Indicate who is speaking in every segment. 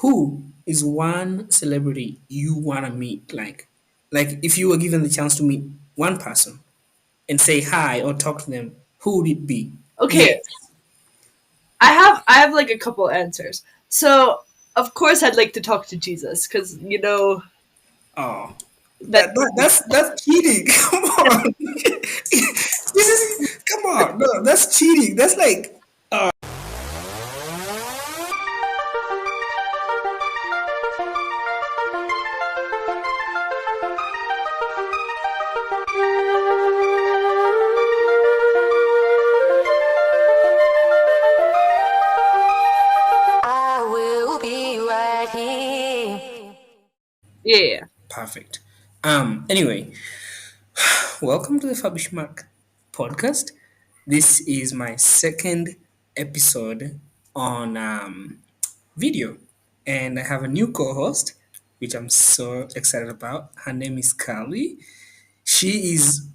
Speaker 1: Who is one celebrity you want to meet? Like if you were given the chance to meet one person and say hi or talk to them, who would it be?
Speaker 2: Okay,
Speaker 1: Yes.
Speaker 2: I have like a couple answers. So of course I'd like to talk to Jesus because
Speaker 1: Oh,
Speaker 2: that
Speaker 1: that's cheating. Come on. This is come on. No, that's cheating. That's like
Speaker 3: I will be right here.
Speaker 2: yeah.
Speaker 1: perfect. Anyway, welcome to the Fabishmak podcast. This is my second episode on video, and I have a new co-host, which I'm so excited about. Her name is Carly. She is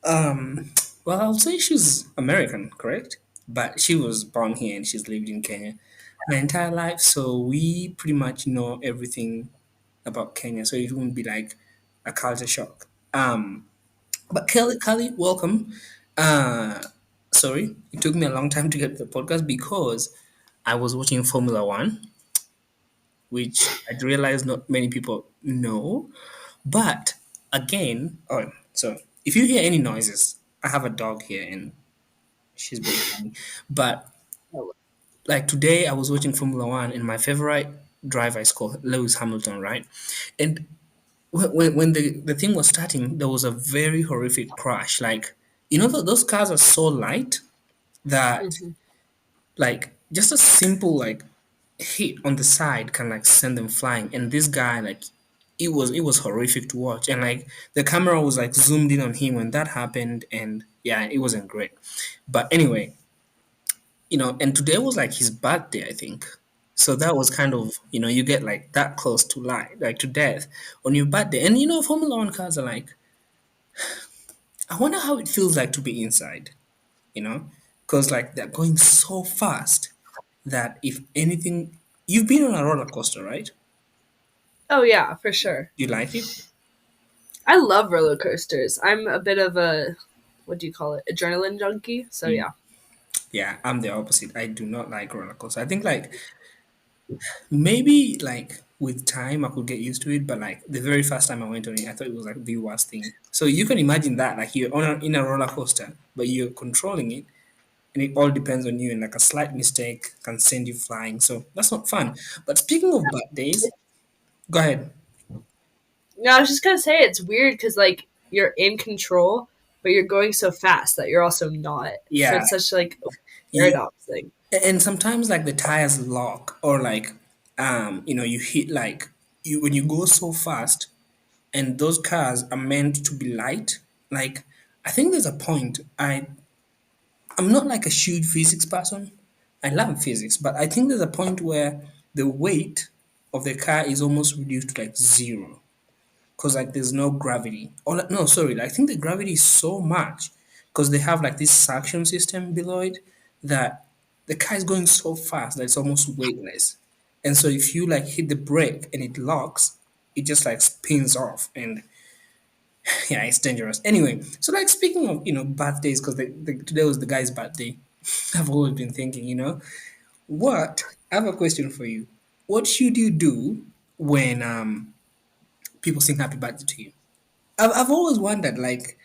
Speaker 1: well, I'll say she's American, correct? But she was born here and she's lived in Kenya her entire life, so we pretty much know everything about Kenya, so it wouldn't be like a culture shock. But Kelly, welcome. Uh, sorry, it took me a long time to get to the podcast because I was watching Formula One, which I realized not many people know. But again, oh, so if you hear any noises, I have a dog here and she's being funny. But like today, I was watching Formula One, and my favorite driver is called Lewis Hamilton, right? And when the thing was starting, there was a very horrific crash. Like those cars are so light that
Speaker 2: Mhm.
Speaker 1: like just a simple like hit on the side can like send them flying. And this guy like it was horrific to watch. And like the camera was like zoomed in on him when that happened, and yeah, it wasn't great. But anyway, and today was like his birthday, I think. So that was kind of, you get like that close to life, like to death on your birthday. And Formula One cars are like, I wonder how it feels like to be inside, you know? Because like they're going so fast that if anything, you've been on a roller coaster, right?
Speaker 2: Oh yeah, for sure.
Speaker 1: You like it?
Speaker 2: I love roller coasters. I'm a bit of a what do you call it? Adrenaline junkie. So
Speaker 1: Mm.
Speaker 2: yeah.
Speaker 1: Yeah, I'm the opposite. I do not like roller coaster. I think like maybe like with time I could get used to it, but like the very first time I went on it, I thought it was like the worst thing. So you can imagine that, like you're in a roller coaster, but you're controlling it, and it all depends on you. And like a slight mistake can send you flying. So that's not fun. But speaking of bad days, go ahead.
Speaker 2: No, I was just gonna say it's weird because like you're in control, but you're going so fast that you're also not. So
Speaker 1: Yeah,
Speaker 2: it's such like a
Speaker 1: yeah.
Speaker 2: paradox thing.
Speaker 1: And sometimes like the tires lock, or like you hit like you when you go so fast, and those cars are meant to be light. Like I think there's a point. I'm not like a huge physics person. I love physics, but I think there's a point where the weight of the car is almost reduced to like zero, because like there's no gravity. Or like, no, sorry, I think the gravity is so much because they have like this suction system below it that the car is going so fast that it's almost weightless. And so if you like hit the brake and it locks, it just like spins off, and yeah, it's dangerous. Anyway, so like speaking of birthdays, because today was the guy's birthday. I've always been thinking, what? I have a question for you. What should you do when people sing happy birthday to you? I've always wondered, like,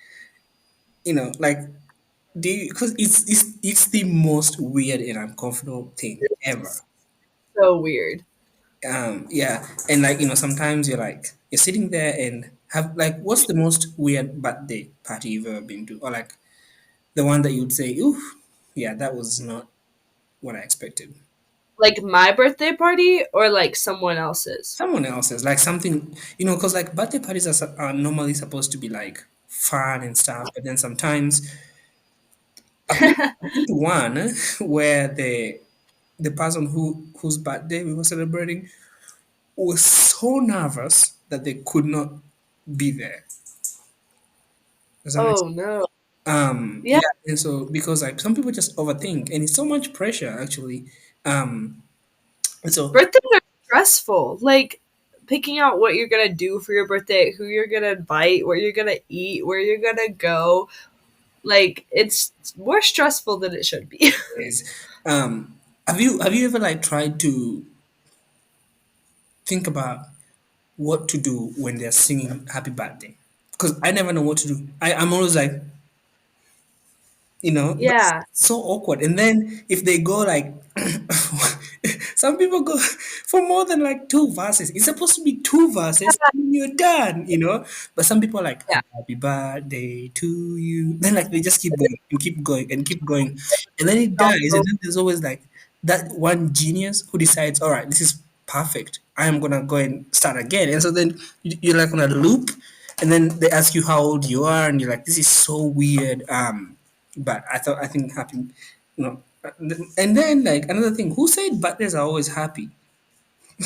Speaker 1: like, do you, because it's the most weird and uncomfortable thing ever.
Speaker 2: It's so weird.
Speaker 1: Yeah, and like sometimes you're sitting there and have like, what's the most weird birthday party you've ever been to, or like the one that you'd say, oof, yeah, that was not what I expected.
Speaker 2: Like my birthday party or like someone else's.
Speaker 1: Someone else's, like something, because like birthday parties are normally supposed to be like fun and stuff, but then sometimes I've been to one where the person whose birthday we were celebrating was so nervous that they could not be there. Does that make
Speaker 2: Oh
Speaker 1: sense?
Speaker 2: no. Yeah.
Speaker 1: Yeah, and so because like some people just overthink, and it's so much pressure actually. Um, And so
Speaker 2: Birthdays are stressful. Like picking out what you're gonna do for your birthday, who you're gonna invite, where you're gonna eat, where you're gonna go. Like it's more stressful than it should be.
Speaker 1: is, have you ever like tried to think about what to do when they're singing happy birthday? Because I never know what to do. I'm always like, but it's
Speaker 2: Yeah.
Speaker 1: so awkward. And then if they go like, some people go for more than like two verses. It's supposed to be two verses and you're done. But some people are like,
Speaker 2: Yeah.
Speaker 1: happy birthday to you. Then like they just keep going and keep going and keep going. And then it dies. And
Speaker 2: Also,
Speaker 1: then there's always like that one genius who decides, all right, this is perfect. I am gonna go and start again. And so then you're like on a loop, and then they ask you how old you are, and you're like, this is so weird. But I think happy, and then like another thing, who said birthdays are always happy?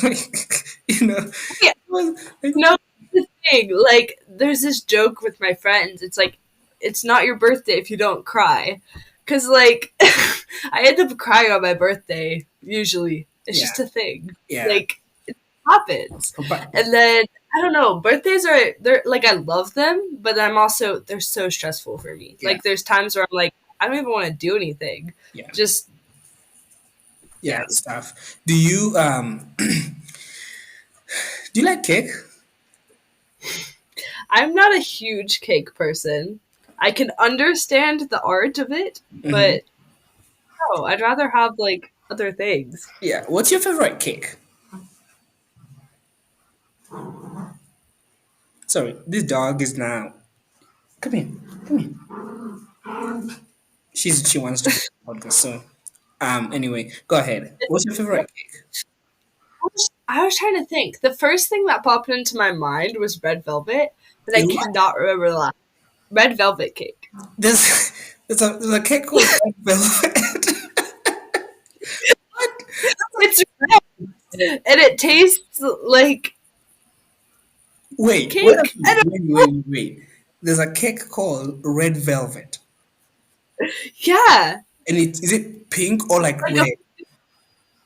Speaker 1: you know,
Speaker 2: yeah.
Speaker 1: like,
Speaker 2: No, the thing. Like, there's this joke with my friends. It's like, it's not your birthday if you don't cry, because like, I end up crying on my birthday. Usually, it's
Speaker 1: yeah,
Speaker 2: just a thing.
Speaker 1: yeah,
Speaker 2: Like, it happens.
Speaker 1: but
Speaker 2: And then I don't know. Birthdays they're like I love them, but I'm also they're so stressful for me.
Speaker 1: yeah,
Speaker 2: Like, there's times where I'm like, I don't even want to do anything.
Speaker 1: yeah,
Speaker 2: Just
Speaker 1: yeah,
Speaker 2: yeah.
Speaker 1: stuff. Do you like cake?
Speaker 2: I'm not a huge cake person. I can understand the art of it,
Speaker 1: Hmm.
Speaker 2: but no, I'd rather have like other things.
Speaker 1: Yeah. What's your favorite cake? Sorry, this dog is now. Come here. Come here. She wants to be on the podcast. So anyway, go ahead. What's your favorite cake?
Speaker 2: I was trying to think. The first thing that popped into my mind was red velvet, but I
Speaker 1: Is what?
Speaker 2: cannot remember the last. Red velvet cake.
Speaker 1: There's there's a cake called red velvet. What?
Speaker 2: It's red, and it tastes like
Speaker 1: Wait,
Speaker 2: cake. I don't.
Speaker 1: wait. There's a cake called red velvet,
Speaker 2: Yeah,
Speaker 1: and is it pink or like
Speaker 2: like
Speaker 1: red?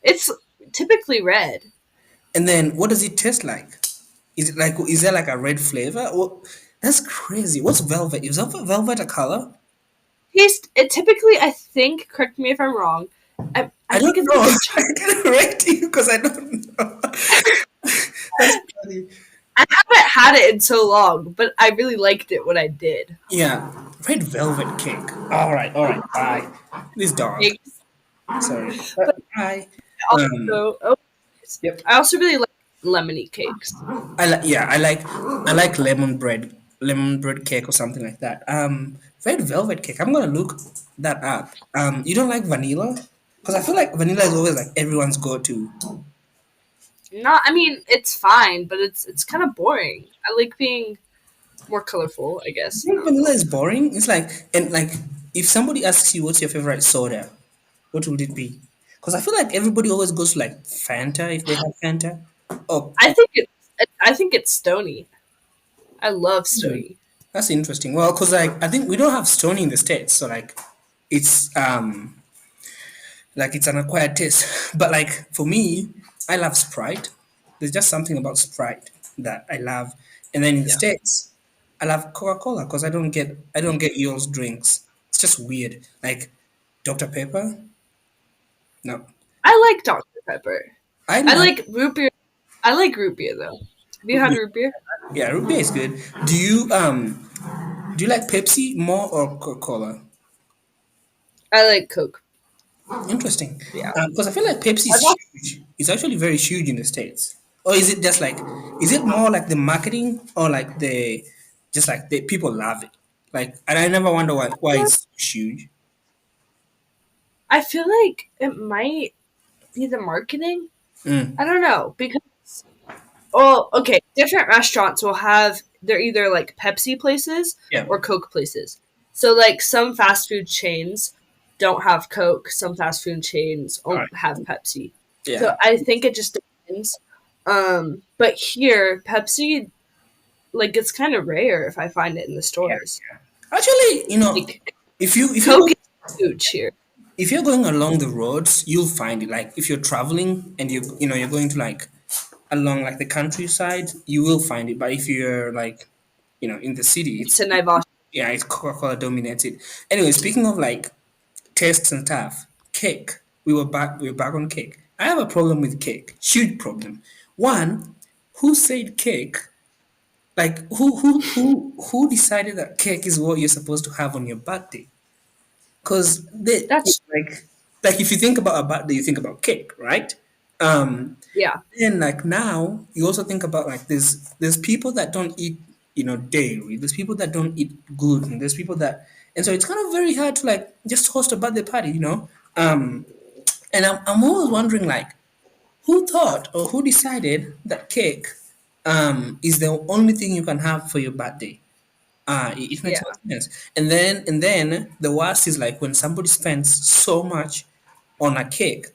Speaker 2: it's typically red.
Speaker 1: And then what does it taste like? Is there like a red flavor? Well, that's crazy. What's velvet? Is velvet a color?
Speaker 2: Taste it typically. I think. Correct me if I'm wrong. I
Speaker 1: I
Speaker 2: think
Speaker 1: don't
Speaker 2: it's
Speaker 1: know.
Speaker 2: like a
Speaker 1: I can rate you because I don't know. That's funny.
Speaker 2: I haven't had it in so long, but I really liked it when I did.
Speaker 1: Yeah, red velvet cake. All right. Bye. This dog.
Speaker 2: Eggs,
Speaker 1: Sorry.
Speaker 2: but
Speaker 1: Bye. Um.
Speaker 2: also, oh,
Speaker 1: Yep.
Speaker 2: I also really like lemony cakes.
Speaker 1: I like lemon bread cake or something like that. Red velvet cake. I'm gonna look that up. You don't like vanilla? Because I feel like vanilla is always like everyone's go-to.
Speaker 2: Not, I mean, it's fine, but it's kind of boring. I like being more colorful, I
Speaker 1: You
Speaker 2: guess.
Speaker 1: think vanilla is boring? It's like and like if somebody asks you what's your favorite soda, what would it be? Because I feel like everybody always goes to like Fanta if they have Fanta. Oh,
Speaker 2: I think it's stony. I love
Speaker 1: hmm,
Speaker 2: stony.
Speaker 1: that's interesting. Well, because like I think we don't have Stony in the States, so like it's it's an acquired taste. But like for me, I love Sprite. There's just something about Sprite that I love. And then in the
Speaker 2: Yeah,
Speaker 1: States, I love Coca-Cola because I don't get y'all's drinks. It's just weird. Like Dr. Pepper? No.
Speaker 2: I like Dr Pepper.
Speaker 1: I
Speaker 2: I
Speaker 1: love
Speaker 2: like root beer. I like root beer though. Have you
Speaker 1: root
Speaker 2: had
Speaker 1: beer.
Speaker 2: root beer?
Speaker 1: Yeah, root beer is good. Do you like Pepsi more or Coca-Cola?
Speaker 2: I like Coke.
Speaker 1: Interesting.
Speaker 2: Yeah.
Speaker 1: Because I feel like Pepsi
Speaker 2: I've
Speaker 1: is huge. It's actually very huge in the States. Or is it just like, is it more like the marketing or like just like the people love it? Like, and I never wonder why
Speaker 2: also,
Speaker 1: it's so huge.
Speaker 2: I feel like it might be the marketing.
Speaker 1: Mm,
Speaker 2: I don't know because well, okay, different restaurants will have they're either like Pepsi places
Speaker 1: yeah.
Speaker 2: or Coke places. So like some fast food chains don't have Coke, some fast food chains
Speaker 1: All
Speaker 2: don't
Speaker 1: right.
Speaker 2: have Pepsi. So
Speaker 1: Yeah.
Speaker 2: I think it just depends. But here Pepsi like it's kind of rare if I find it in the
Speaker 1: Yeah.
Speaker 2: stores.
Speaker 1: Actually,
Speaker 2: Like
Speaker 1: if you
Speaker 2: Coke
Speaker 1: go
Speaker 2: is huge here.
Speaker 1: if you're going along the roads, you'll find it. Like if you're traveling and you're going to like along like the countryside, you will find it. But if you're like in the city,
Speaker 2: To Naivash.
Speaker 1: yeah, it's Coca-Cola dominates it. Anyway, speaking of like tastes and stuff, cake. We were back on cake. I have a problem with cake. Huge problem. One, who said cake? Like who decided that cake is what you're supposed to have on your birthday? Because they
Speaker 2: That's
Speaker 1: like if you think about a birthday, you think about cake, right? Um,
Speaker 2: yeah.
Speaker 1: and like now, you also think about like there's people that don't eat dairy. There's people that don't eat gluten. There's people that, and so it's kind of very hard to like just host a birthday party. And I'm always wondering like who thought or who decided that cake is the only thing you can have for your birthday. It makes no
Speaker 2: Yeah.
Speaker 1: sense. And then the worst is like when somebody spends so much on a cake,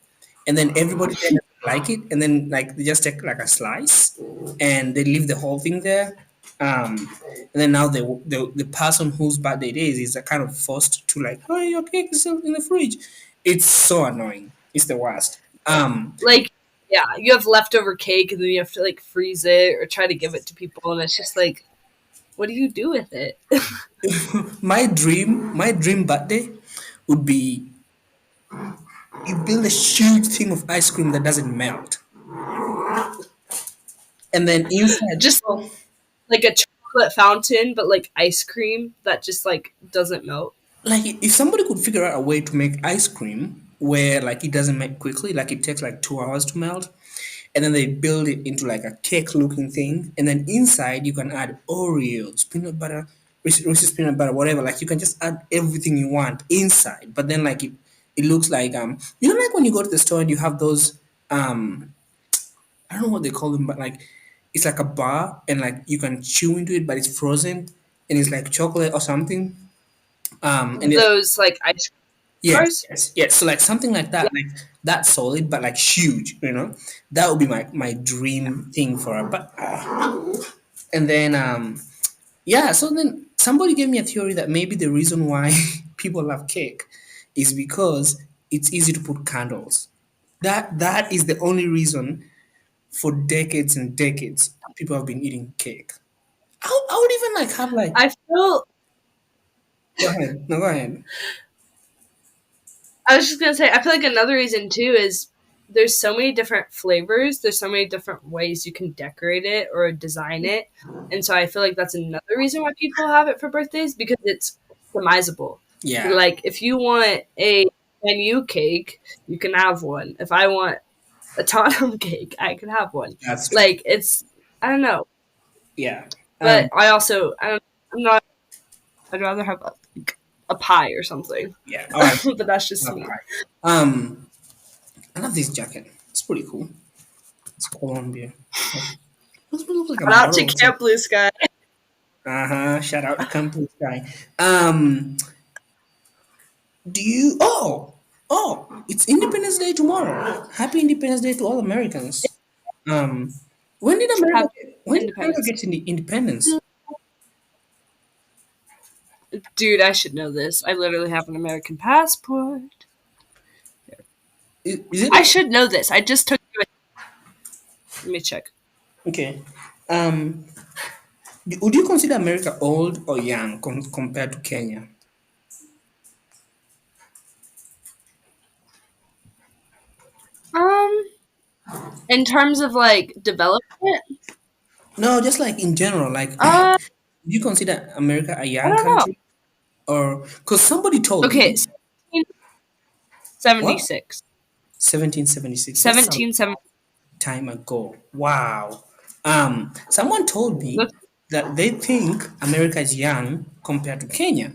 Speaker 1: and then everybody then doesn't like it, and then like they just take like a slice, and they leave the whole thing there. And then now the person whose birthday it is kind of forced to like, oh, your cake is still in the fridge. It's so annoying. It's the worst.
Speaker 2: Like, yeah, you have leftover cake and then you have to like freeze it or try to give it to people, and it's just like, what do you do with it?
Speaker 1: My dream birthday would be you build a huge thing of ice cream that doesn't melt, and then inside,
Speaker 2: Just like a chocolate fountain, but like ice cream that just like doesn't melt.
Speaker 1: like if somebody could figure out a way to make ice cream where like it doesn't melt quickly, like it takes like 2 hours to melt, and then they build it into like a cake looking thing, and then inside you can add Oreos, peanut butter, Reese's peanut butter, whatever. Like you can just add everything you want inside, but then like it looks like like when you go to the store and you have those I don't know what they call them, but like it's like a bar and like you can chew into it, but it's frozen and it's like chocolate or something. And it's
Speaker 2: Those like ice cream
Speaker 1: yes,
Speaker 2: bars.
Speaker 1: yes, yes. So like something like that,
Speaker 2: Yeah.
Speaker 1: like that solid, but like huge. That would be my dream thing for a. But and then yeah. So then somebody gave me a theory that maybe the reason why people love cake is because it's easy to put candles. That is the only reason for decades and decades people have been eating cake. I would even like have like
Speaker 2: I feel
Speaker 1: go ahead. No, go ahead.
Speaker 2: I was just gonna say, I feel like another reason too is there's so many different flavors. There's so many different ways you can decorate it or design it, and so I feel like that's another reason why people have it for birthdays because it's customizable.
Speaker 1: Yeah,
Speaker 2: Like if you want a menu cake, you can have one. If I want a Tottenham cake, I can have one.
Speaker 1: that's true.
Speaker 2: Like it's I don't know,
Speaker 1: Yeah.
Speaker 2: but I also I'm not. I'd rather have a pie or something.
Speaker 1: Yeah. All right.
Speaker 2: But that's just
Speaker 1: Not
Speaker 2: me.
Speaker 1: pie. Um, I love this jacket. It's pretty cool. It's Colombia. Doesn't it look like a
Speaker 2: Shout out to
Speaker 1: model or something?
Speaker 2: Camp Blue Sky.
Speaker 1: Shout out to Campus Guy. Do you? Oh! It's Independence Day tomorrow. Happy Independence Day to all Americans. Um, when did America?
Speaker 2: Have
Speaker 1: When did America
Speaker 2: independence.
Speaker 1: get independence?
Speaker 2: Dude, I should know this. I literally have an American passport.
Speaker 1: Is it
Speaker 2: I should know this. I just took you. Let me check.
Speaker 1: okay? Um, would you consider America old or young compared to Kenya?
Speaker 2: Um, in terms of like development,
Speaker 1: No, just like in general. Like,
Speaker 2: uh,
Speaker 1: do you consider America a
Speaker 2: I
Speaker 1: young
Speaker 2: don't know.
Speaker 1: country? Or because somebody told
Speaker 2: Okay,
Speaker 1: me
Speaker 2: 1776.
Speaker 1: what 1776. That's some
Speaker 2: 1770.
Speaker 1: time ago. Wow. Someone told me
Speaker 2: Look,
Speaker 1: that they think America is young compared to Kenya,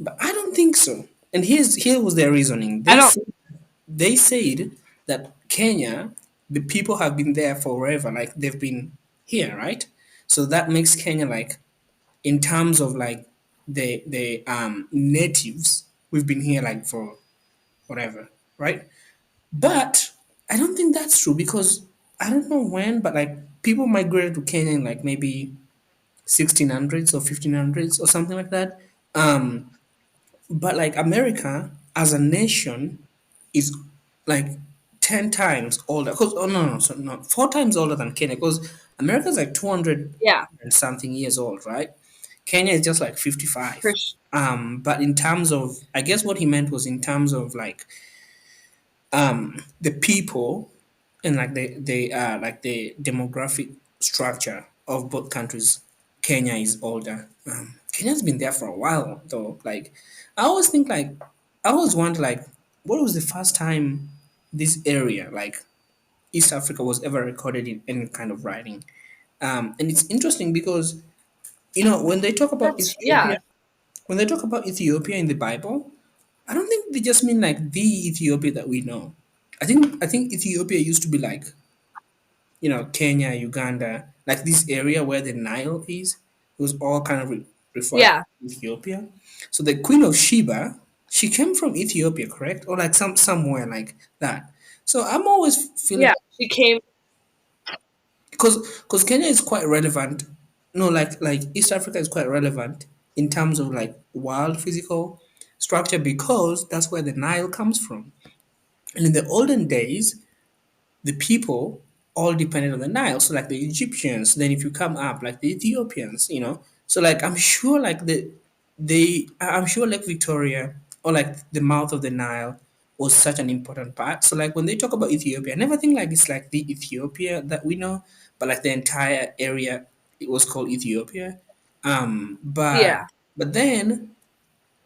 Speaker 1: but I don't think so. And here was their reasoning.
Speaker 2: I don't.
Speaker 1: They said that Kenya, the people have been there forever, like they've been here, right? So that makes Kenya like in terms of like the natives, we've been here like for whatever, right? But I don't think that's true because I don't know when, but like people migrated to Kenya in like maybe 1600s or 1500s or something like that. But like America, as a nation is like 10 times older. Cause oh no, no, so no, 4 times older than Kenya. Because America's like 200
Speaker 2: Yeah,
Speaker 1: and something years old, right? Kenya is just like
Speaker 2: for
Speaker 1: 55. But in terms of, I guess what he meant was in terms of like the people and like the demographic structure of both countries. Kenya is older. Kenya's been there for a while though. Like I always think like I always wonder like what was the first time this area like East Africa was ever recorded in any kind of writing. And it's interesting because when they talk about
Speaker 2: that's yeah,
Speaker 1: Ethiopia, when they talk about Ethiopia in the Bible, I don't think they just mean like the Ethiopia that we know. I think Ethiopia used to be like Kenya, Uganda, like this area where the Nile is. It was all kind of referred
Speaker 2: yeah,
Speaker 1: to Ethiopia. So the Queen of Sheba, she came from Ethiopia, correct? Or like somewhere like that. So I'm always feeling
Speaker 2: yeah. She came.
Speaker 1: because Kenya is quite relevant. No, like East Africa is quite relevant in terms of like wild physical structure because that's where the Nile comes from. And in the olden days, the people all depended on the Nile. So like the Egyptians, then if you come up, like the Ethiopians. So like I'm sure like I'm sure Lake Victoria or like the mouth of the Nile was such an important part. So like when they talk about Ethiopia, I never think like it's like the Ethiopia that we know, but like the entire area it was called Ethiopia. But
Speaker 2: Yeah,
Speaker 1: but then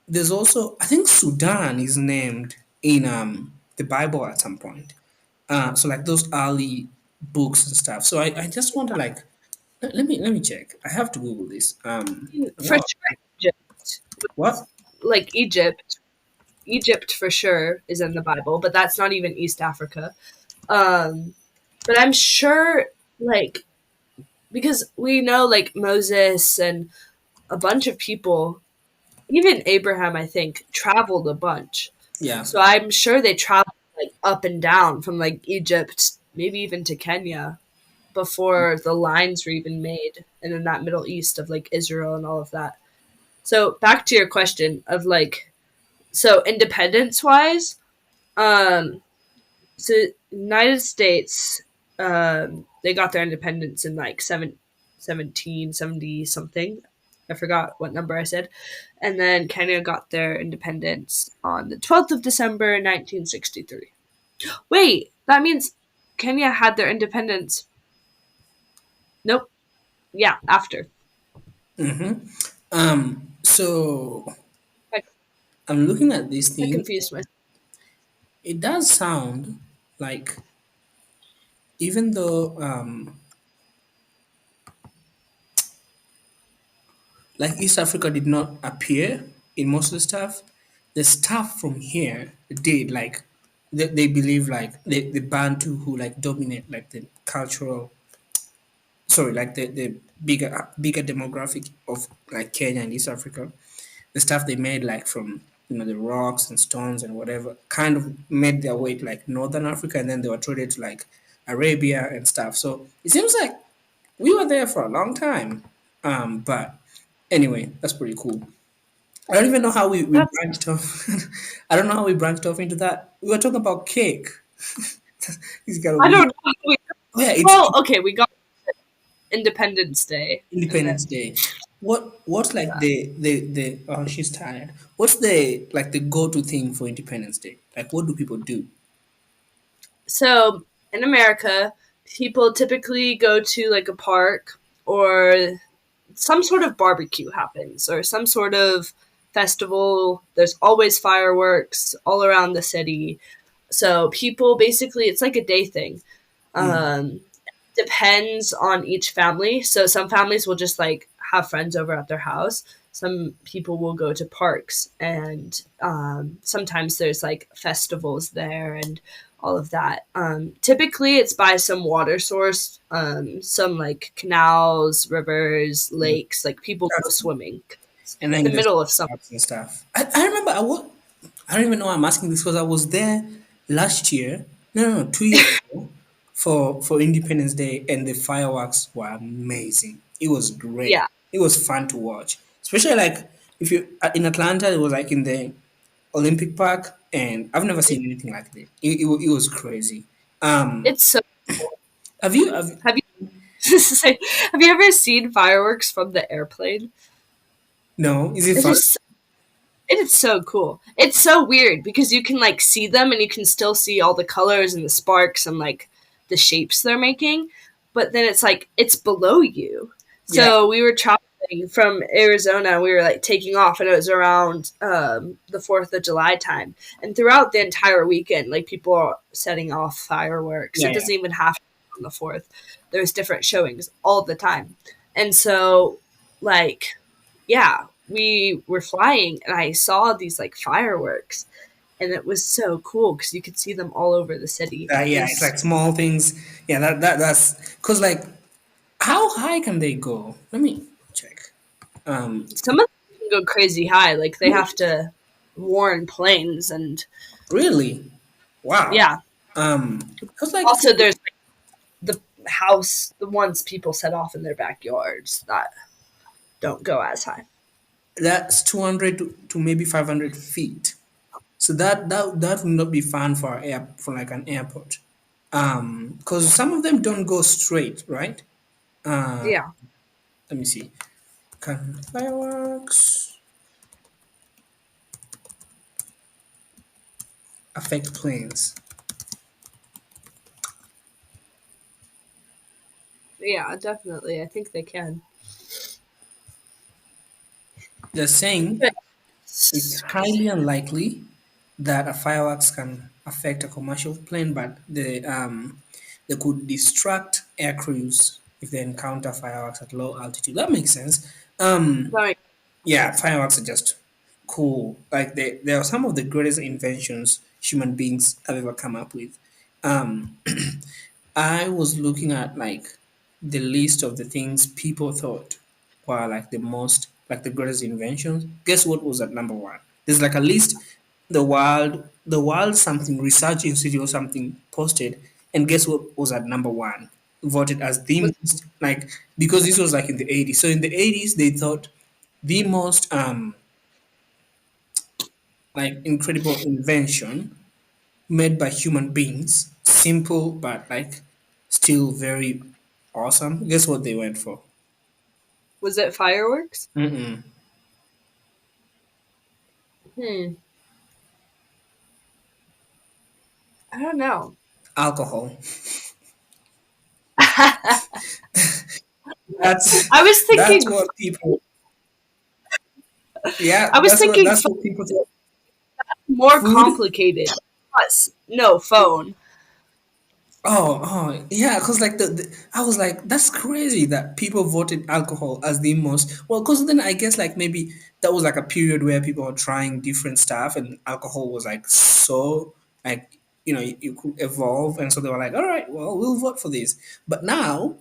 Speaker 1: there's also I think Sudan is named in the Bible at some point. So like those early books and stuff. So I just want to like let me check. I have to Google this.
Speaker 2: for
Speaker 1: What
Speaker 2: sure. Egypt,
Speaker 1: what?
Speaker 2: like Egypt for sure is in the Bible, but that's not even East Africa. Um, but I'm sure, like, because we know, like, Moses and a bunch of people, even Abraham, I think, traveled a bunch.
Speaker 1: Yeah.
Speaker 2: So I'm sure they traveled, like, up and down from, like, Egypt, maybe even to Kenya before the lines were even made. And in that Middle East of, like, Israel and all of that. So back to your question of, like, so independence wise, um, so United States, they got their independence in like 1770 something. I forgot what number I said. And then Kenya got their independence on the 12th of December 1963. Wait, that means Kenya had their independence. Nope. Yeah, after.
Speaker 1: So
Speaker 2: I,
Speaker 1: I'm looking at these
Speaker 2: I
Speaker 1: things.
Speaker 2: confused myself.
Speaker 1: It does sound like even though like East Africa did not appear in most of the stuff from here did like they believe like the Bantu who like dominate like the cultural sorry, like the bigger demographic of like Kenya and East Africa, the stuff they made like from the rocks and stones and whatever kind of made their way to like Northern Africa, and then they were traded to like Arabia and stuff. So it seems like we were there for a long time. But anyway, that's pretty cool. I don't even know how we
Speaker 2: That's
Speaker 1: branched off. I don't know how we branched off into that. We were talking about cake. He's got a
Speaker 2: I
Speaker 1: weird.
Speaker 2: don't know.
Speaker 1: Oh yeah, it's
Speaker 2: Well, okay, we got Independence Day, and
Speaker 1: Independence
Speaker 2: then
Speaker 1: Day. What's like the oh she's tired. What's the like the go-to thing for Independence Day? Like what do people do?
Speaker 2: so in America, people typically go to like a park or some sort of barbecue happens or some sort of festival. There's always fireworks all around the city. So people basically, it's like a day thing.
Speaker 1: Mm,
Speaker 2: Um, Depends on each family. So some families will just like have friends over at their house. Some people will go to parks, and sometimes there's like festivals there and all of that. Typically, it's by some water source, some like canals, rivers,
Speaker 1: mm.
Speaker 2: lakes. Like people go
Speaker 1: That's
Speaker 2: swimming. It's
Speaker 1: and
Speaker 2: the
Speaker 1: then there's
Speaker 2: middle of summer.
Speaker 1: parks and stuff. I remember I don't even know why I'm asking this because I was there last year. No, 2 years ago for Independence Day, and the fireworks were amazing. It was great.
Speaker 2: Yeah,
Speaker 1: It was fun to watch, especially like if you in Atlanta. It was like in the Olympic Park. and I've never
Speaker 2: It,
Speaker 1: seen anything like that. It was crazy. Um,
Speaker 2: it's so.
Speaker 1: have you
Speaker 2: Have you have you ever seen fireworks from the airplane?
Speaker 1: no, is it
Speaker 2: It's
Speaker 1: fun?
Speaker 2: just it is so cool. It's so weird because you can like see them and you can still see all the colors and the sparks and like the shapes they're making, but then it's like it's below you.
Speaker 1: Yeah,
Speaker 2: So we were traveling from Arizona. We were like taking off, and it was around the 4th of July time. And throughout the entire weekend, like people are setting off fireworks.
Speaker 1: yeah,
Speaker 2: It
Speaker 1: yeah.
Speaker 2: doesn't even have to be on the 4th. There's different showings all the time, and so like yeah, we were flying and I saw these like fireworks and it was so cool because you could see them all over the city. It
Speaker 1: Yeah, it's
Speaker 2: was
Speaker 1: like small things. Yeah, that's because like how high can they go? Let me check. Um,
Speaker 2: some of them can go crazy high, like they have to warn planes and
Speaker 1: really? Wow.
Speaker 2: yeah.
Speaker 1: I was like,
Speaker 2: Also, there's like, the the ones people set off in their backyards that don't go as high.
Speaker 1: that's 200 to maybe 500 feet. So that would not be fun for for like an airport. Because some of them don't go straight, right? Uh,
Speaker 2: Yeah.
Speaker 1: let me see. Can fireworks affect planes?
Speaker 2: Yeah, definitely. I think they can.
Speaker 1: They're saying
Speaker 2: But
Speaker 1: it's
Speaker 2: it's
Speaker 1: highly
Speaker 2: crazy.
Speaker 1: unlikely that a fireworks can affect a commercial plane, but they could distract air crews if they encounter fireworks at low altitude. That makes sense. Um,
Speaker 2: Like,
Speaker 1: yeah, fireworks are just cool. Like they are some of the greatest inventions human beings have ever come up with. Um, I was looking at like the list of the things people thought were like the most like the greatest inventions. Guess what was at number one? There's like a list the world something research institute or something posted, and guess what was at number one? Voted as the
Speaker 2: was
Speaker 1: most like because this was like in the 80s. So in the 80s they thought the most like incredible invention made by human beings, simple but like still very awesome. Guess what they went for?
Speaker 2: was it fireworks?
Speaker 1: Mm-mm.
Speaker 2: Hmm. I don't know.
Speaker 1: Alcohol.
Speaker 2: I
Speaker 1: That's
Speaker 2: was
Speaker 1: that's
Speaker 2: thinking
Speaker 1: what people. Yeah,
Speaker 2: I was thinking
Speaker 1: that's what people thought.
Speaker 2: more
Speaker 1: Food.
Speaker 2: complicated. Plus, no phone.
Speaker 1: Yeah, because like I was like, that's crazy that people voted alcohol as the most well. Because then I guess like maybe that was like a period where people were trying different stuff, and alcohol was like so like you could evolve, and so they were like, all right, well, we'll vote for this. But now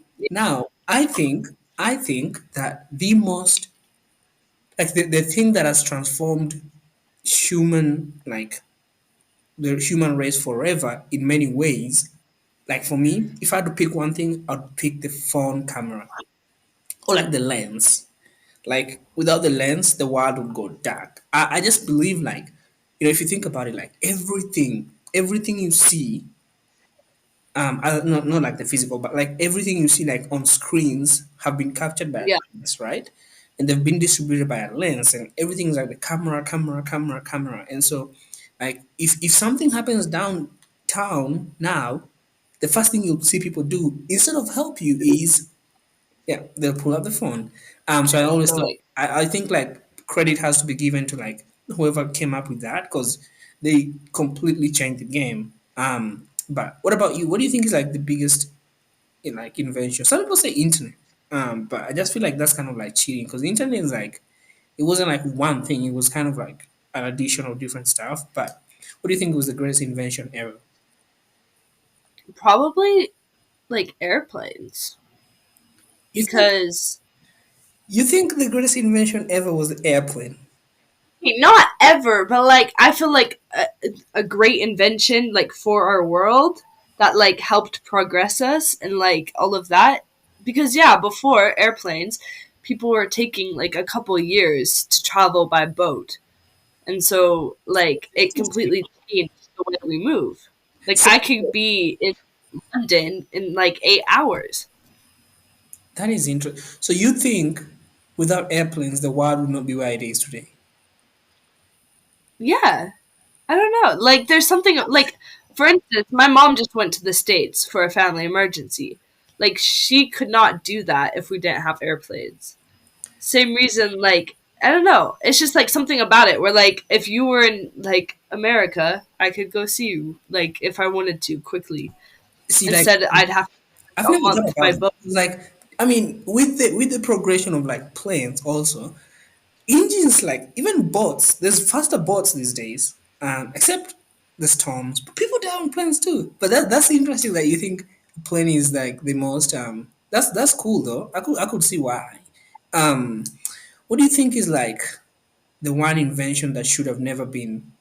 Speaker 1: I think that the most like the thing that has transformed human like the human race forever in many ways. Like for me, if I had to pick one thing, I'd pick the phone camera or like the lens. Like without the lens, the world would go dark. I just believe like, if you think about it, like everything you see, not like the physical, but like everything you see like on screens have been captured by a
Speaker 2: Yeah.
Speaker 1: lens, right? And they've been distributed by a lens, and everything's like the camera. And so, like if something happens downtown now, the first thing you'll see people do instead of help you is yeah, they'll pull out the phone. So I always thought
Speaker 2: Like,
Speaker 1: I think like credit has to be given to like whoever came up with that because they completely changed the game. But what about you? What do you think is like the biggest like invention? Some people say internet. But I just feel like that's kind of like cheating because the internet is like it wasn't like one thing. It was kind of like an addition of different stuff. But what do you think was the greatest invention ever?
Speaker 2: probably like airplanes
Speaker 1: You think
Speaker 2: because
Speaker 1: you think the greatest invention ever was the airplane?
Speaker 2: not ever, but like I feel like a great invention like for our world that like helped progress us and like all of that. Because yeah, before airplanes, people were taking like a couple years to travel by boat. and so like it
Speaker 1: Interesting.
Speaker 2: completely changed the way we move. Like
Speaker 1: So
Speaker 2: I could be in London in like 8 hours.
Speaker 1: that is interesting. So you think without airplanes, the world would not be where it is today?
Speaker 2: Yeah, I don't know. Like there's something like, for instance, my mom just went to the States for a family emergency. Like she could not do that if we didn't have airplanes. Same reason, like I don't know. It's just like something about it where like if you were in like America, I could go see you like if I wanted to quickly.
Speaker 1: See, like
Speaker 2: Instead, I'd have to
Speaker 1: I've
Speaker 2: go a
Speaker 1: never thought
Speaker 2: month by
Speaker 1: about it.
Speaker 2: boat.
Speaker 1: It's like I mean, with the progression of like planes, also engines like even boats. There's faster boats these days. Except the storms, but people die on planes too. But that's interesting that you think a plane is like the most. That's cool though. I could see why. Um, what do you think is like the one invention that should have never been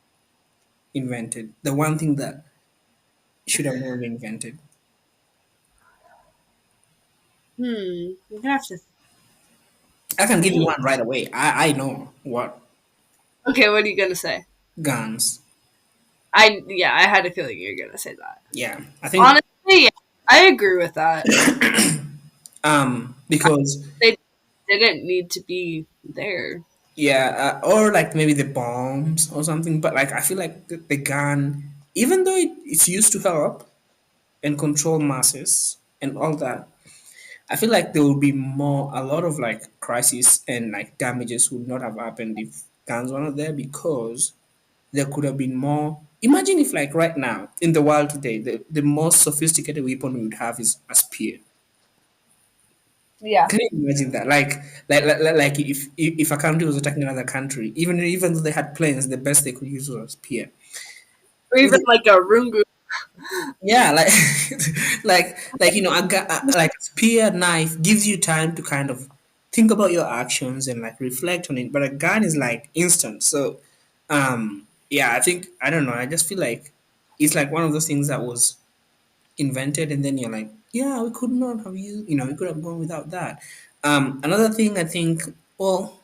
Speaker 1: invented? The one thing that should have never been invented.
Speaker 2: I'm gonna have to
Speaker 1: I can give you
Speaker 2: think.
Speaker 1: one right away. I know what
Speaker 2: Okay, what are you gonna say?
Speaker 1: guns.
Speaker 2: I had a feeling you were gonna say that.
Speaker 1: Yeah, I think
Speaker 2: Honestly, yeah, I agree with that.
Speaker 1: because
Speaker 2: They didn't need to be there.
Speaker 1: yeah, or like maybe the bombs or something. But like I feel like the gun, even though it's used to help and control masses and all that, I feel like there will be a lot of like crisis and like damages would not have happened if guns were not there because there could have been more. Imagine if like right now in the world today, the most sophisticated weapon we would have is a spear.
Speaker 2: Yeah.
Speaker 1: Can you imagine that? Like if a country was attacking another country, even though they had planes, the best they could use was a spear.
Speaker 2: Or even like a rungu.
Speaker 1: Yeah, like like like a spear knife gives you time to kind of think about your actions and like reflect on it. But a gun is like instant. So, yeah, I don't know. I just feel like it's like one of those things that was invented, and then you're like, yeah, we could not have used. We could have gone without that. Another thing I think, well,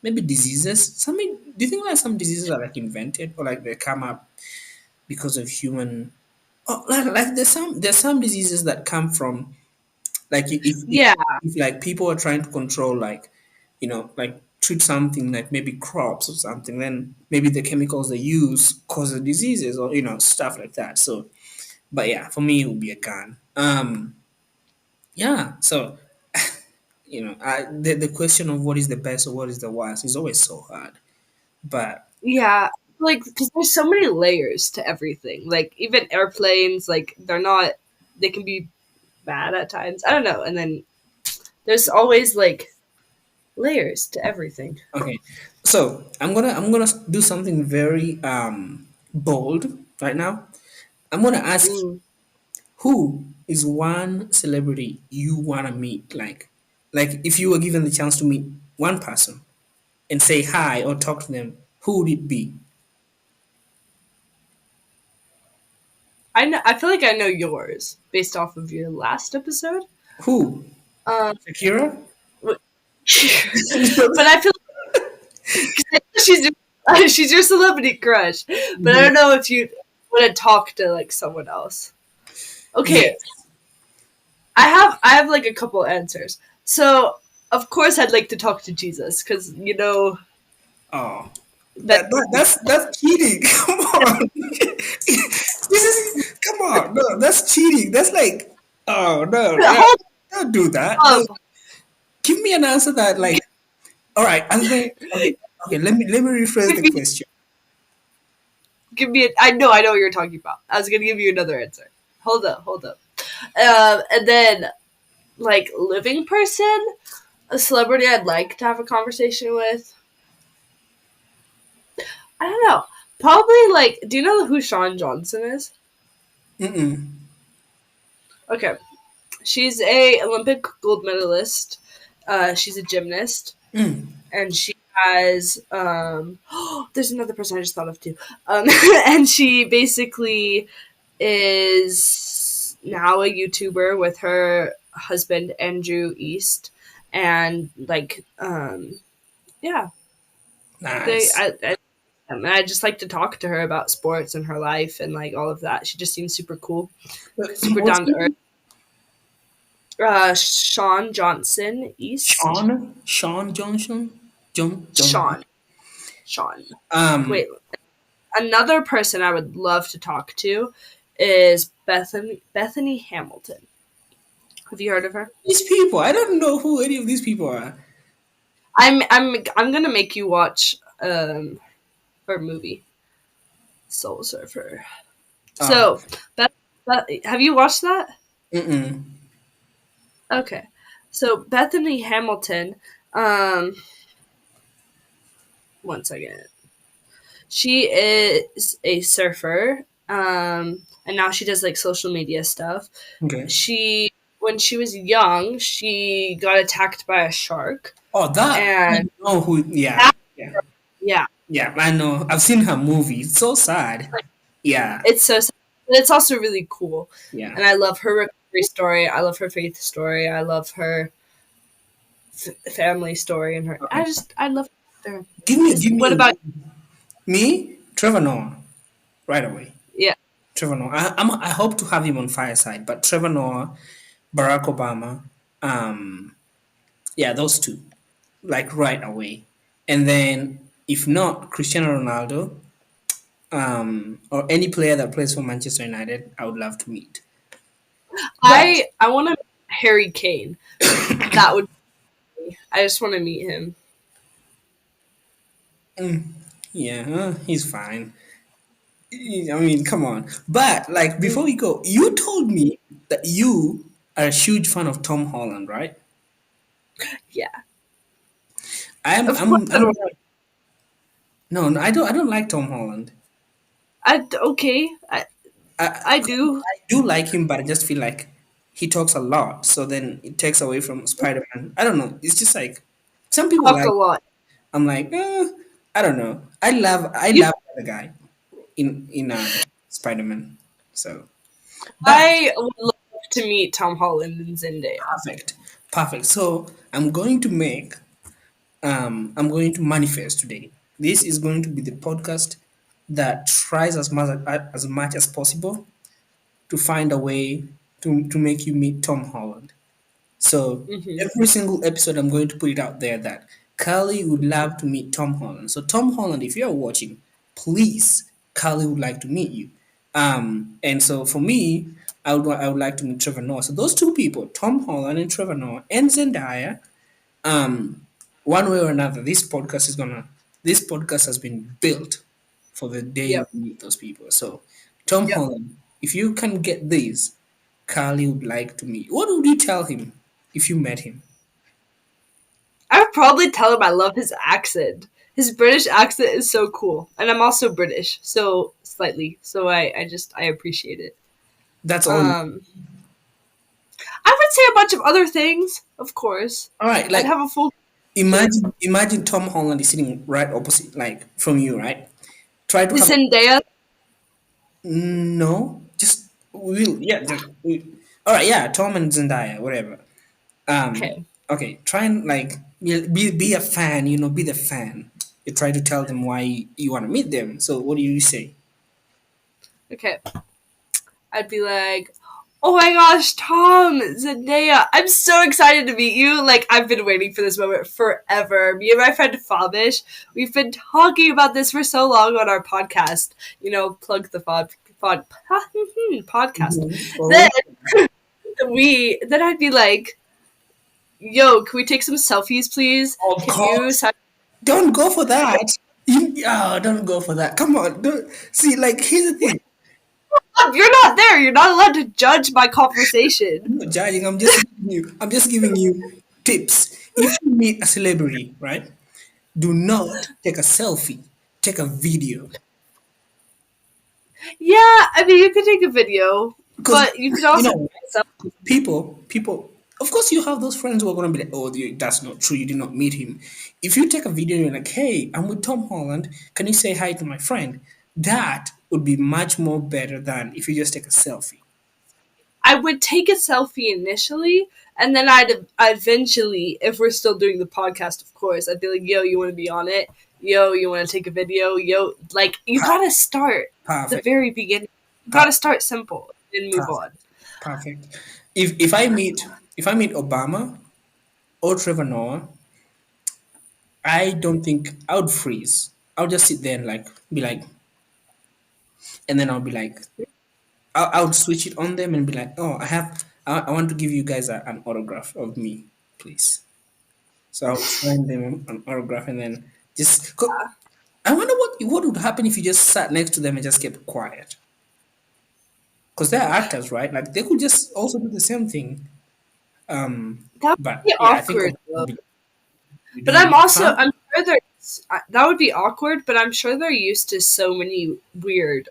Speaker 1: maybe diseases. Do you think like some diseases are like invented or like they come up because of human? Oh, like there's some diseases that come from like
Speaker 2: Yeah.
Speaker 1: if like people are trying to control like like treat something like maybe crops or something, then maybe the chemicals they use cause the diseases or stuff like that. So, but yeah, for me it would be a gun. Yeah. So the question of what is the best or what is the worst is always so hard. But
Speaker 2: Yeah. Like, because there's so many layers to everything. Like, even airplanes, like, they're not, they can be bad at times. I don't know. And then there's always, like, layers to everything.
Speaker 1: okay, so I'm gonna do something very bold right now. I'm gonna ask you,
Speaker 2: Mm.
Speaker 1: who is one celebrity you wanna meet? Like if you were given the chance to meet one person and say hi or talk to them, who would it be?
Speaker 2: I know, I feel like I know yours based off of your last episode.
Speaker 1: Who?
Speaker 2: Um,
Speaker 1: Shakira?
Speaker 2: but I feel like she's your celebrity crush. But I
Speaker 1: Mhm.
Speaker 2: don't know if you want to talk to like someone else. Okay,
Speaker 1: Yes.
Speaker 2: I have like a couple answers. So of course I'd like to talk to Jesus because you know
Speaker 1: Oh,
Speaker 2: that.
Speaker 1: that's cheating. Come on. Come on. No, that's cheating. That's like, oh no, no,
Speaker 2: Hold
Speaker 1: don't do that. No,
Speaker 2: up,
Speaker 1: give me an answer that like, all right. Okay, okay. Let me rephrase
Speaker 2: give
Speaker 1: the
Speaker 2: me
Speaker 1: question.
Speaker 2: give me. I know what you're talking about. I was gonna give you another answer. Hold up. And then like living person, a celebrity I'd like to have a conversation with. I don't know. Probably like, do you know who Sean Johnson is?
Speaker 1: Mm-mm.
Speaker 2: Okay, she's a Olympic gold medalist. She's a gymnast,
Speaker 1: Mm.
Speaker 2: and she has there's another person I just thought of too. And she basically is now a YouTuber with her husband Andrew East, and like yeah, they
Speaker 1: Nice.
Speaker 2: I And I just like to talk to her about sports and her life and like all of that. She just seems super cool, super
Speaker 1: What's
Speaker 2: down to
Speaker 1: his
Speaker 2: earth.
Speaker 1: name?
Speaker 2: Sean Johnson East.
Speaker 1: Sean Johnson? John.
Speaker 2: Sean. Sean.
Speaker 1: Um,
Speaker 2: Wait, another person I would love to talk to is Bethany Hamilton. Have you heard of her?
Speaker 1: these people, I don't know who any of these people are.
Speaker 2: I'm gonna make you watch her movie Soul Surfer.
Speaker 1: Oh,
Speaker 2: So, have you watched that?
Speaker 1: mm-mm.
Speaker 2: Okay. So Bethany Hamilton, um, one second. She is a surfer, and now she does like social media stuff.
Speaker 1: Okay.
Speaker 2: She, when she was young, she got attacked by a shark,
Speaker 1: Oh, that I
Speaker 2: and
Speaker 1: know who. Yeah,
Speaker 2: that,
Speaker 1: yeah,
Speaker 2: yeah,
Speaker 1: yeah. I know. I've seen her movie. It's so sad. Yeah,
Speaker 2: it's so sad. But it's also really cool,
Speaker 1: yeah.
Speaker 2: and I love her recovery story. I love her faith story. I love her family story, and her.
Speaker 1: Okay.
Speaker 2: I love her.
Speaker 1: Give
Speaker 2: What
Speaker 1: me
Speaker 2: about
Speaker 1: me, Trevor Noah, right away.
Speaker 2: yeah?
Speaker 1: Trevor Noah. I hope to have him on Fireside, but Trevor Noah, Barack Obama, um, yeah, those two, like right away. And then if not Cristiano Ronaldo, or any player that plays for Manchester United, I would love to meet. But
Speaker 2: I want to Harry Kane. That would. I just want to meet him.
Speaker 1: yeah, he's fine. I mean, come on. But like before we go, you told me that you are a huge fan of Tom Holland, right?
Speaker 2: Yeah,
Speaker 1: I'm
Speaker 2: of course.
Speaker 1: I'm I'm no, no, I don't like Tom Holland.
Speaker 2: Okay. I do
Speaker 1: I do like him, but I just feel like he talks a lot, so then it takes away from Spider Man. I don't know. It's just like some people
Speaker 2: talk a
Speaker 1: like.
Speaker 2: lot.
Speaker 1: I'm like, I don't know. I
Speaker 2: You,
Speaker 1: love the guy in Spider Man. So, but
Speaker 2: I would love to meet Tom Holland and Zendaya.
Speaker 1: perfect, perfect. So I'm going to manifest today. This is going to be the podcast that tries as much as possible to find a way to make you meet Tom Holland. So
Speaker 2: Hmm.
Speaker 1: every single episode, I'm going to put it out there that Carly would love to meet Tom Holland. So Tom Holland, if you're watching, please, Carly would like to meet you. And so for me, I would like to meet Trevor Noah. So those two people, Tom Holland and Trevor Noah and Zendaya, um, one way or another, this podcast has been built for the day you
Speaker 2: Yep.
Speaker 1: meet those people. So Tom
Speaker 2: Yep.
Speaker 1: Holland, if you can get this, Carly would like to meet. What would you tell him if you met him?
Speaker 2: I would probably tell him I love his accent. His British accent is so cool, and I'm also British, so slightly. So I appreciate it.
Speaker 1: That's all.
Speaker 2: Um, I would say a bunch of other things, of course.
Speaker 1: All right,
Speaker 2: I'd
Speaker 1: like
Speaker 2: have a full list.
Speaker 1: imagine Tom Holland is sitting right opposite, like from you, right? Try to
Speaker 2: Is
Speaker 1: have
Speaker 2: Zendaya
Speaker 1: no, just we'll yeah, just we, all right, yeah, Tom and Zendaya, whatever.
Speaker 2: okay?
Speaker 1: Okay, try and like be a fan, be the fan. You try to tell them why you want to meet them. So what do you say?
Speaker 2: Okay, I'd be like, "Oh my gosh, Tom, Zendaya! I'm so excited to meet you! Like I've been waiting for this moment forever. Me and my friend Fabish, we've been talking about this for so long on our podcast. Plug the podcast.
Speaker 1: Mhm.
Speaker 2: Then
Speaker 1: Oh,
Speaker 2: then I'd be like, "Yo, can we take some selfies, please?
Speaker 1: of
Speaker 2: Can you
Speaker 1: course.
Speaker 2: sign?"
Speaker 1: Don't go for that. Don't go for that. Come on. Don't see. Like here's the thing.
Speaker 2: You're not there. You're not allowed to judge my conversation.
Speaker 1: I'm not judging. I'm just giving you tips. If you meet a celebrity, right? Do not take a selfie. Take a video
Speaker 2: Yeah, I mean, you could take a video,
Speaker 1: because
Speaker 2: but you could
Speaker 1: you
Speaker 2: also
Speaker 1: know people. Of course, you have those friends who are gonna be like, "Oh, that's not true. You did not meet him." If you take a video and you're like, "Hey, I'm with Tom Holland. Can you say hi to my friend?" That would be much more better than if you just take a selfie.
Speaker 2: I would take a selfie initially, and then I'd eventually, if we're still doing the podcast, of course, I'd be like, "Yo, you want to be on it? yo, you want to take a video? Yo, like, you
Speaker 1: Per-
Speaker 2: gotta start at the
Speaker 1: Perfect.
Speaker 2: very beginning. You
Speaker 1: Per-
Speaker 2: gotta start simple and move on.
Speaker 1: Perfect. Perfect. If I meet Obama or Trevor Noah, I don't think I would freeze. I'll just sit there and like be like, and then I'll be like, I would switch it on them and be like, oh, I want to give you guys an autograph of me, please. So I'll send them an autograph and then just. I wonder what would happen if you just sat next to them and just kept quiet. Because they're actors, right? Like they could just also do the same thing.
Speaker 2: That would
Speaker 1: But
Speaker 2: be
Speaker 1: yeah, I think
Speaker 2: awkward,
Speaker 1: Obama
Speaker 2: though.
Speaker 1: would be
Speaker 2: But
Speaker 1: doing it. Huh?
Speaker 2: I'm sure there's, that would be awkward, but I'm sure they're used to so many weird,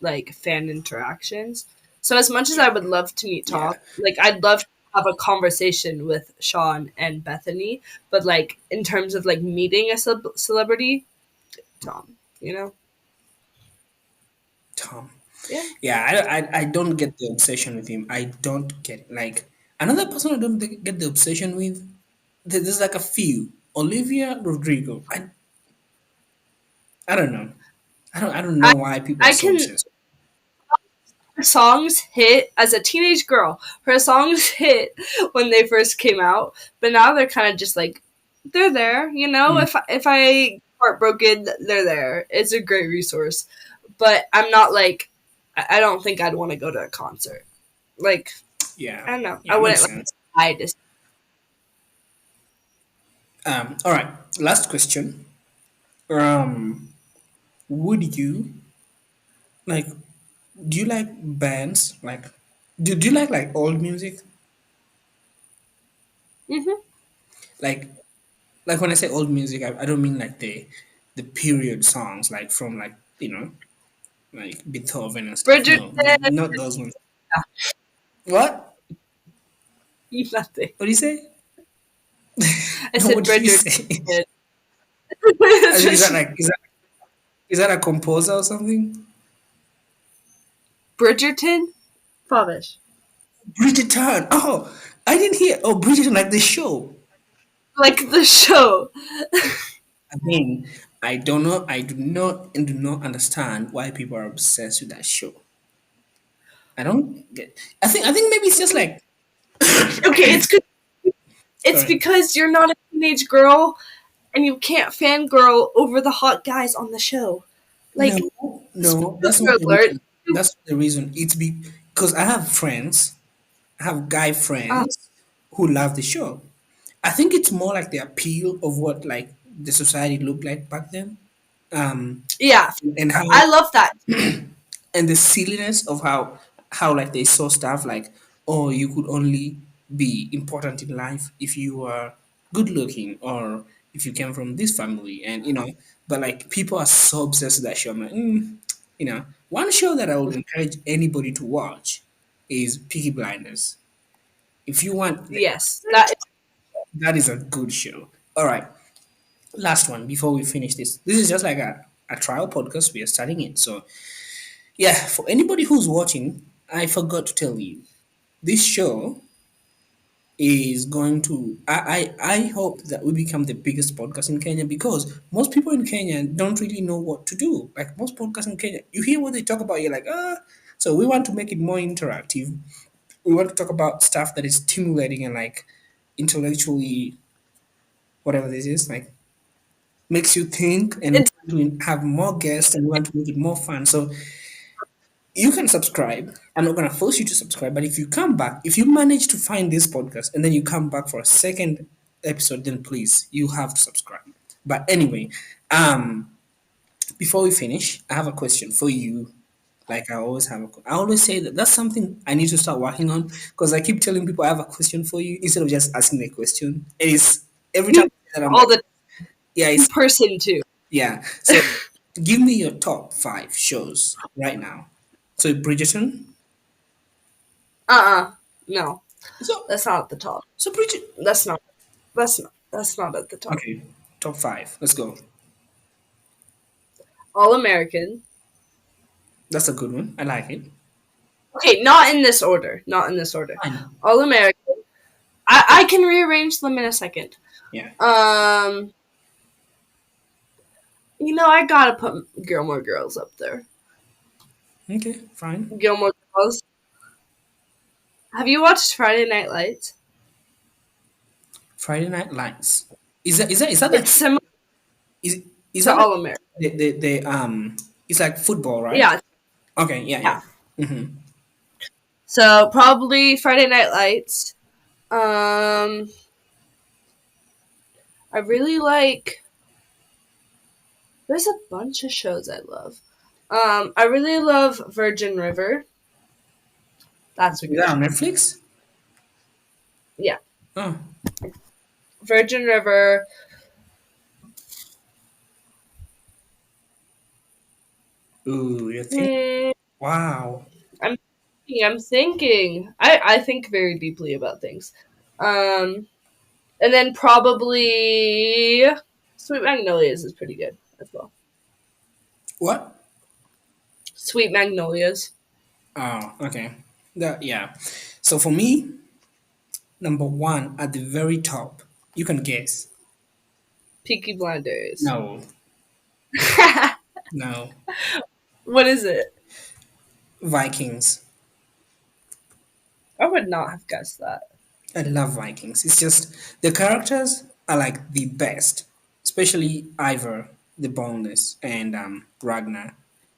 Speaker 2: like, fan interactions. So as much as
Speaker 1: Yeah,
Speaker 2: I would love to meet
Speaker 1: yeah.
Speaker 2: Tom, like, I'd love to have a conversation with Sean and Bethany, but, like, in terms of, like, meeting a celebrity, Tom, you know?
Speaker 1: Tom.
Speaker 2: Yeah.
Speaker 1: Yeah, I don't get the obsession with him. I don't get like another person I don't get the obsession with. There's like a few. Olivia Rodrigo. I don't know. I don't know
Speaker 2: I,
Speaker 1: why people are
Speaker 2: I
Speaker 1: so
Speaker 2: can,
Speaker 1: obsessed.
Speaker 2: her songs hit as a teenage girl. Her songs hit when they first came out, but now they're kind of just like they're there. You know,
Speaker 1: Mm,
Speaker 2: if I heartbroken, they're there. It's a great resource, but I'm not like I don't think I'd want to go to a concert. Like
Speaker 1: yeah,
Speaker 2: I don't know. I
Speaker 1: yeah,
Speaker 2: wouldn't
Speaker 1: makes
Speaker 2: like
Speaker 1: sense.
Speaker 2: I just
Speaker 1: All right, last question. Would you like? Do you like bands? Like, do you like old music?
Speaker 2: mm-hmm.
Speaker 1: Like, like when I say old music, I don't mean like the period songs, like from like like Beethoven and stuff. No,
Speaker 2: Bridgerton.
Speaker 1: not those ones. What?
Speaker 2: Nothing.
Speaker 1: What do you say?
Speaker 2: I
Speaker 1: No,
Speaker 2: said
Speaker 1: what did you
Speaker 2: Bridgerton.
Speaker 1: say? Is that a composer or something?
Speaker 2: Bridgerton. Favish.
Speaker 1: Bridgerton. Oh, I didn't hear. Oh, Bridgerton, like the show.
Speaker 2: Like the show.
Speaker 1: Again, I don't know. I do not understand why people are obsessed with that show. I don't get. I think maybe it's just like
Speaker 2: Okay, it's
Speaker 1: sorry.
Speaker 2: because you're not a teenage girl and you can't fangirl over the hot guys on the show.
Speaker 1: No,
Speaker 2: Like,
Speaker 1: no, that's not
Speaker 2: spoiler
Speaker 1: the
Speaker 2: alert.
Speaker 1: reason. That's not the reason. It's because I have friends. I have guy
Speaker 2: Uh,
Speaker 1: friends who love the show. I think it's more like the appeal of what like the society looked like back then. Um,
Speaker 2: yeah,
Speaker 1: and how
Speaker 2: I love that.
Speaker 1: and the silliness of how like they saw stuff like, oh, you could only be important in life if you were good looking or if you came from this family, and but like people are so obsessed with that show. I'm like, one show that I would encourage anybody to watch is Peaky Blinders. If you want, like,
Speaker 2: Yes, that is,
Speaker 1: that is a good show. All right, last one before we finish this. This is just like a trial podcast. We are starting it, so yeah, for anybody who's watching, I forgot to tell you, this show is going to. I hope that we become the biggest podcast in Kenya because most people in Kenya don't really know what to do. Like most podcasts in Kenya, you hear what they talk about, you're like, ah. So we want to make it more interactive. We want to talk about stuff that is stimulating and like intellectually, whatever this is, like makes you think, and we
Speaker 2: it's
Speaker 1: try to have more guests and we want to make it more fun. So you can subscribe. I'm not gonna force you to subscribe, but if you come back, if you manage to find this podcast and then you come back for a second episode, then please you have to subscribe. But anyway, before we finish, I have a question for you. Like I always have, I always say that that's something I need to start working on because I keep telling people I have a question for you instead of just asking the question. It is every time
Speaker 2: you
Speaker 1: I say that I'm
Speaker 2: all
Speaker 1: like,
Speaker 2: the
Speaker 1: yeah,
Speaker 2: in
Speaker 1: it's
Speaker 2: person too.
Speaker 1: yeah. So give me your top 5 shows right now. So Bridgerton.
Speaker 2: No,
Speaker 1: So
Speaker 2: that's not at the top.
Speaker 1: so Bridget.
Speaker 2: That's not. That's not at the top.
Speaker 1: Okay, top 5. Let's go.
Speaker 2: All American.
Speaker 1: That's a good one. I like it.
Speaker 2: Okay, not in this order. Not in this order.
Speaker 1: Fine.
Speaker 2: All American. I can rearrange them in a second.
Speaker 1: Yeah.
Speaker 2: Um, I gotta put Gilmore Girls up there.
Speaker 1: Okay, fine.
Speaker 2: Gilmore Girls. Have you watched Friday Night Lights?
Speaker 1: Friday Night Lights. Is that
Speaker 2: It's
Speaker 1: the
Speaker 2: similar
Speaker 1: is is
Speaker 2: to
Speaker 1: that
Speaker 2: All American.
Speaker 1: the it's like football, right?
Speaker 2: Yeah,
Speaker 1: Okay, yeah, yeah.
Speaker 2: yeah.
Speaker 1: Mm-hmm.
Speaker 2: So probably Friday Night Lights. Um, I really like. There's a bunch of shows I love. I really love Virgin River. That's a
Speaker 1: Is
Speaker 2: good
Speaker 1: that on
Speaker 2: show.
Speaker 1: Netflix?
Speaker 2: Yeah,
Speaker 1: Oh,
Speaker 2: Virgin River.
Speaker 1: ooh, you think?
Speaker 2: Hmm,
Speaker 1: Wow.
Speaker 2: I'm I'm thinking. I think very deeply about things. Um, and then probably Sweet Magnolias is pretty good as well.
Speaker 1: What?
Speaker 2: Sweet Magnolias,
Speaker 1: Oh, okay. That yeah. So for me, number one at the very top, you can guess.
Speaker 2: Peaky Blinders.
Speaker 1: No, no.
Speaker 2: What is it?
Speaker 1: Vikings.
Speaker 2: I would not have guessed that.
Speaker 1: I love Vikings. It's just the characters are like the best, especially Ivor, the boneless, and Ragnar.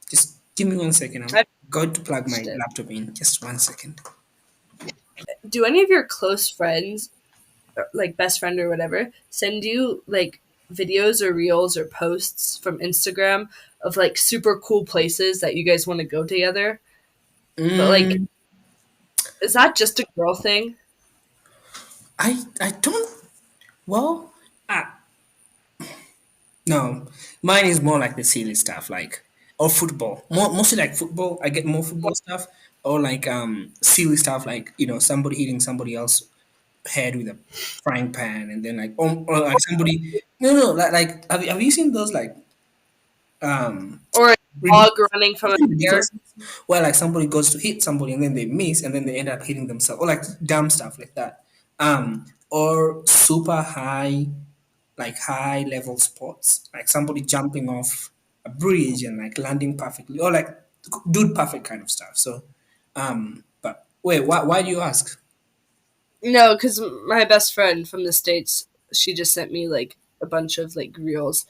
Speaker 1: Just give me 1 second. I'm
Speaker 2: I
Speaker 1: going to plug my
Speaker 2: watched it.
Speaker 1: laptop in. Just 1 second.
Speaker 2: Do any of your close friends, like best friend or whatever, send you like videos or reels or posts from Instagram of like super cool places that you guys want to go together? But like,
Speaker 1: Mm,
Speaker 2: is that just a girl thing?
Speaker 1: I don't. Well, no, mine is more like the silly stuff, like or football. Mostly like football. I get more football stuff, or like silly stuff, like somebody hitting somebody else head with a frying pan, and then like or like somebody. No, like have you seen those like um
Speaker 2: Or a dog
Speaker 1: ridiculous,
Speaker 2: running from a bear?
Speaker 1: ridiculous where like somebody goes to hit somebody and then they miss and then they end up hitting themselves, or like dumb stuff like that, or super high, like high level sports, like somebody jumping off a bridge and like landing perfectly, or like dude perfect kind of stuff. So but wait, why do you ask?
Speaker 2: No, because my best friend from the States, she just sent me like a bunch of like reels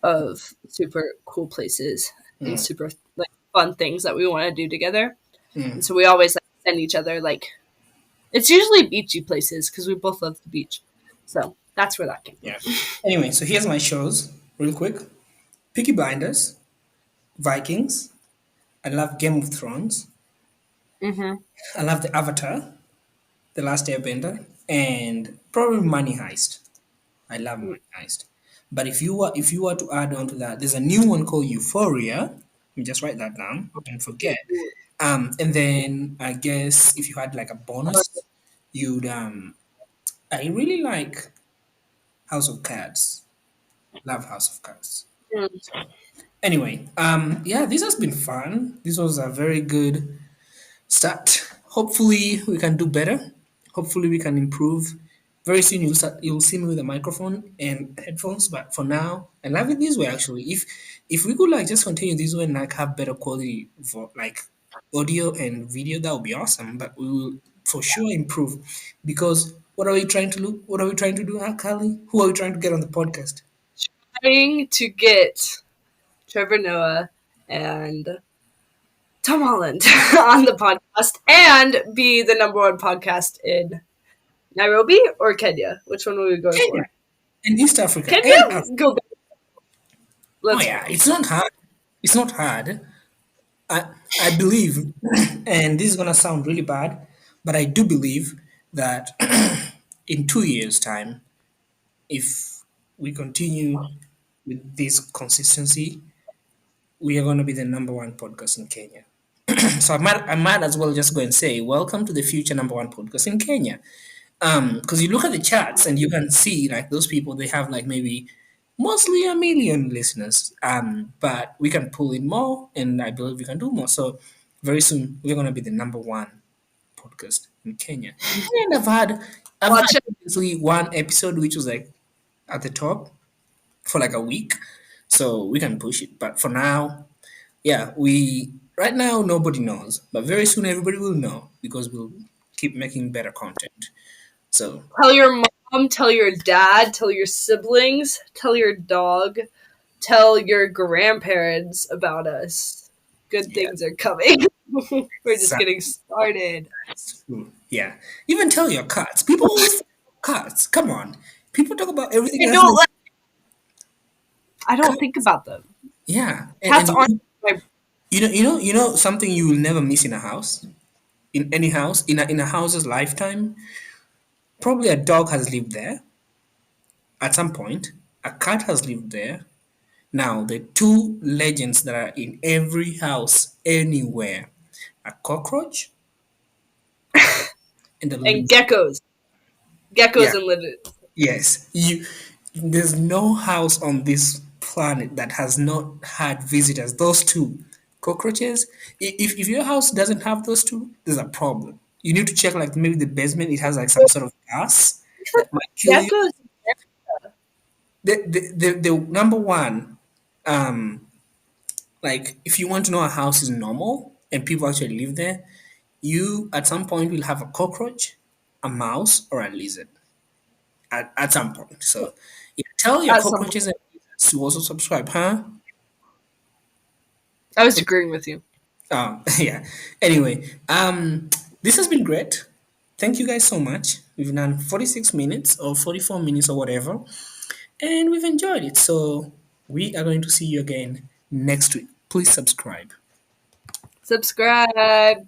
Speaker 2: of super cool places and
Speaker 1: Mm,
Speaker 2: super like fun things that we want to do together. And
Speaker 1: mm,
Speaker 2: so we always like send each other like it's usually beachy places because we both love the beach. So that's where that came from.
Speaker 1: yeah. Anyway, so here's my shows real quick. Peaky Blinders, Vikings. I love Game of Thrones.
Speaker 2: Mm-hmm.
Speaker 1: I love the Avatar, The Last Airbender, and probably Money Heist. I love Money Heist. But if you were to add on to that, there's a new one called Euphoria. Let me just write that down. Don't forget. And then I guess if you had like a bonus, you'd I really like House of Cards. Love House of Cards. So anyway, yeah, this has been fun. This was a very good start. Hopefully, we can do better. Hopefully, we can improve. Very soon, you'll see me with a microphone and headphones. But for now, I love it this way. Actually, if we could like just continue this way and like have better quality for like audio and video, that would be awesome. But we will for sure improve because what are we trying to look? What are we trying to do, Kali? Who are we trying to get on the podcast?
Speaker 2: Trying to get Trevor Noah and Tom Holland on the podcast and be the number one podcast in Nairobi or Kenya. Which one are we going
Speaker 1: Kenya
Speaker 2: for?
Speaker 1: and East Africa
Speaker 2: Kenya?
Speaker 1: and Africa.
Speaker 2: Go.
Speaker 1: Oh
Speaker 2: Let's
Speaker 1: yeah,
Speaker 2: go.
Speaker 1: it's not hard. It's not hard. I believe, and this is gonna sound really bad, but I do believe that in 2 years' time, if we continue with this consistency, we are gonna be the number one podcast in Kenya. So I might as well just go and say, welcome to the future number one podcast in Kenya. Because you look at the charts and you can see like those people, they have like maybe mostly a million listeners, but we can pull in more and I believe we can do more. So very soon we're going to be the number one podcast in Kenya. And I've had
Speaker 2: Watch it.
Speaker 1: previously one episode which was like at the top for like a week. so we can push it. But for now, yeah, we right now nobody knows, but very soon everybody will know because we'll keep making better content. So
Speaker 2: Tell your mom, tell your dad, tell your siblings, tell your dog, tell your grandparents about us. Good
Speaker 1: yeah,
Speaker 2: things are coming. We're just
Speaker 1: so,
Speaker 2: getting started.
Speaker 1: yeah. Even tell your cats. People always talk about cats. Come on, people talk about everything
Speaker 2: I
Speaker 1: else.
Speaker 2: don't
Speaker 1: Like,
Speaker 2: like, I don't think
Speaker 1: cats.
Speaker 2: about them.
Speaker 1: Yeah,
Speaker 2: Cats aren't
Speaker 1: and
Speaker 2: my
Speaker 1: you know something you will never miss in a house, in any house, in a house's lifetime. Probably a dog has lived there at some point. A cat has lived there. Now, the two legends that are in every house anywhere: a cockroach and a
Speaker 2: and
Speaker 1: lizard.
Speaker 2: geckos.
Speaker 1: Yeah,
Speaker 2: Geckos and lizards.
Speaker 1: yes. There's no house on this planet that has not had visitors. Those two cockroaches. If your house doesn't have those two, there's a problem. You need to check like maybe the basement. It has like some sort of gas that might kill you.
Speaker 2: Geckos.
Speaker 1: The number one, um, like if you want to know a house is normal and people actually live there, you at some point will have a cockroach, a mouse, or a lizard at some point. So yeah, tell your
Speaker 2: At some point.
Speaker 1: cockroaches and lizards to also subscribe, huh?
Speaker 2: I was agreeing with you.
Speaker 1: Yeah. Anyway, this has been great. Thank you guys so much. We've done 46 minutes or 44 minutes or whatever, and we've enjoyed it. So we are going to see you again next week. Please subscribe.
Speaker 2: Subscribe.